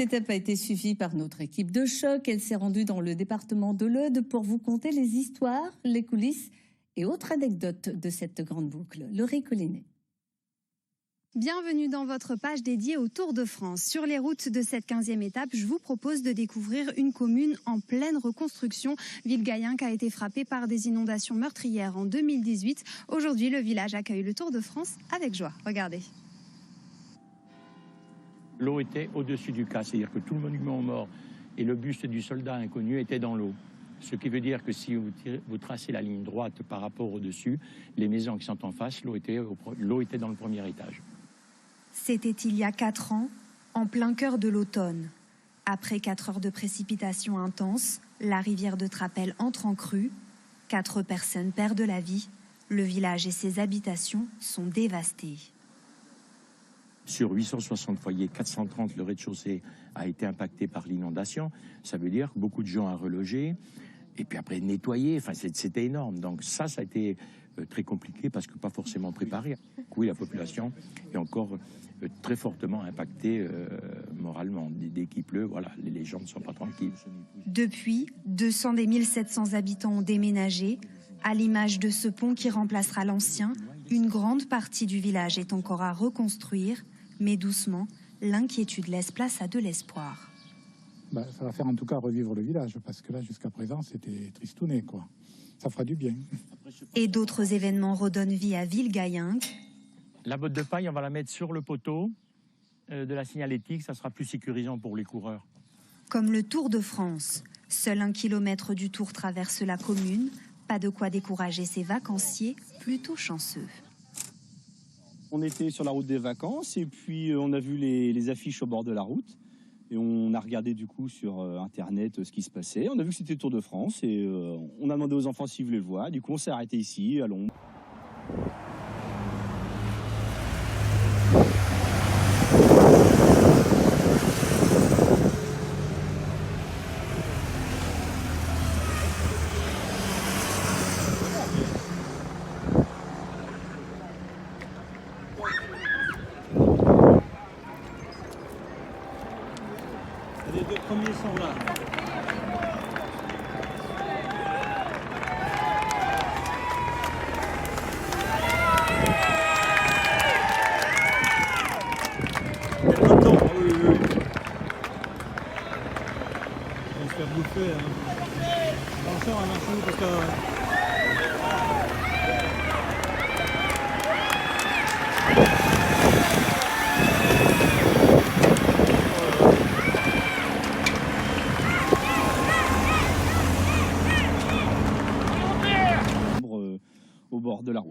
L'étape a été suivie par notre équipe de choc. Elle s'est rendue dans le département de l'Aude pour vous conter les histoires, les coulisses et autres anecdotes de cette grande boucle. Laurie Collinet. Bienvenue dans votre page dédiée au Tour de France. Sur les routes de cette 15e étape, je vous propose de découvrir une commune en pleine reconstruction. Villegayenc a été frappée par des inondations meurtrières en 2018. Aujourd'hui, le village accueille le Tour de France avec joie. Regardez. L'eau était au-dessus du cas, c'est-à-dire que tout le monument aux morts et le buste du soldat inconnu étaient dans l'eau. Ce qui veut dire que si vous tracez la ligne droite par rapport au-dessus, les maisons qui sont en face, l'eau était dans le premier étage. C'était il y a 4 ans, en plein cœur de l'automne. Après 4 heures de précipitations intenses, la rivière de Trapel entre en crue. 4 personnes perdent la vie. Le village et ses habitations sont dévastés. Sur 860 foyers, 430, le rez-de-chaussée a été impacté par l'inondation. Ça veut dire beaucoup de gens à reloger. Et puis après, nettoyer, enfin, c'était énorme. Donc ça a été très compliqué parce que pas forcément préparé. Oui, la population est encore très fortement impactée moralement. Dès qu'il pleut, voilà, les gens ne sont pas tranquilles. Depuis, 200 des 1700 habitants ont déménagé. À l'image de ce pont qui remplacera l'ancien, une grande partie du village est encore à reconstruire. Mais doucement, l'inquiétude laisse place à de l'espoir. Ça va faire en tout cas revivre le village, parce que là, jusqu'à présent, c'était tristouné, quoi. Ça fera du bien. Et d'autres événements redonnent vie à Villegayenc. La botte de paille, on va la mettre sur le poteau de la signalétique, ça sera plus sécurisant pour les coureurs. Comme le Tour de France, seul 1 kilomètre du Tour traverse la commune. Pas de quoi décourager ces vacanciers, plutôt chanceux. On était sur la route des vacances et puis on a vu les affiches au bord de la route. Et on a regardé du coup sur Internet ce qui se passait. On a vu que c'était le Tour de France et on a demandé aux enfants s'ils voulaient le voir. Du coup, on s'est arrêté ici, à l'ombre. Les 2 premiers sont là. Oui. On va se faire bouffer. Attention, parce que... au bord de la route.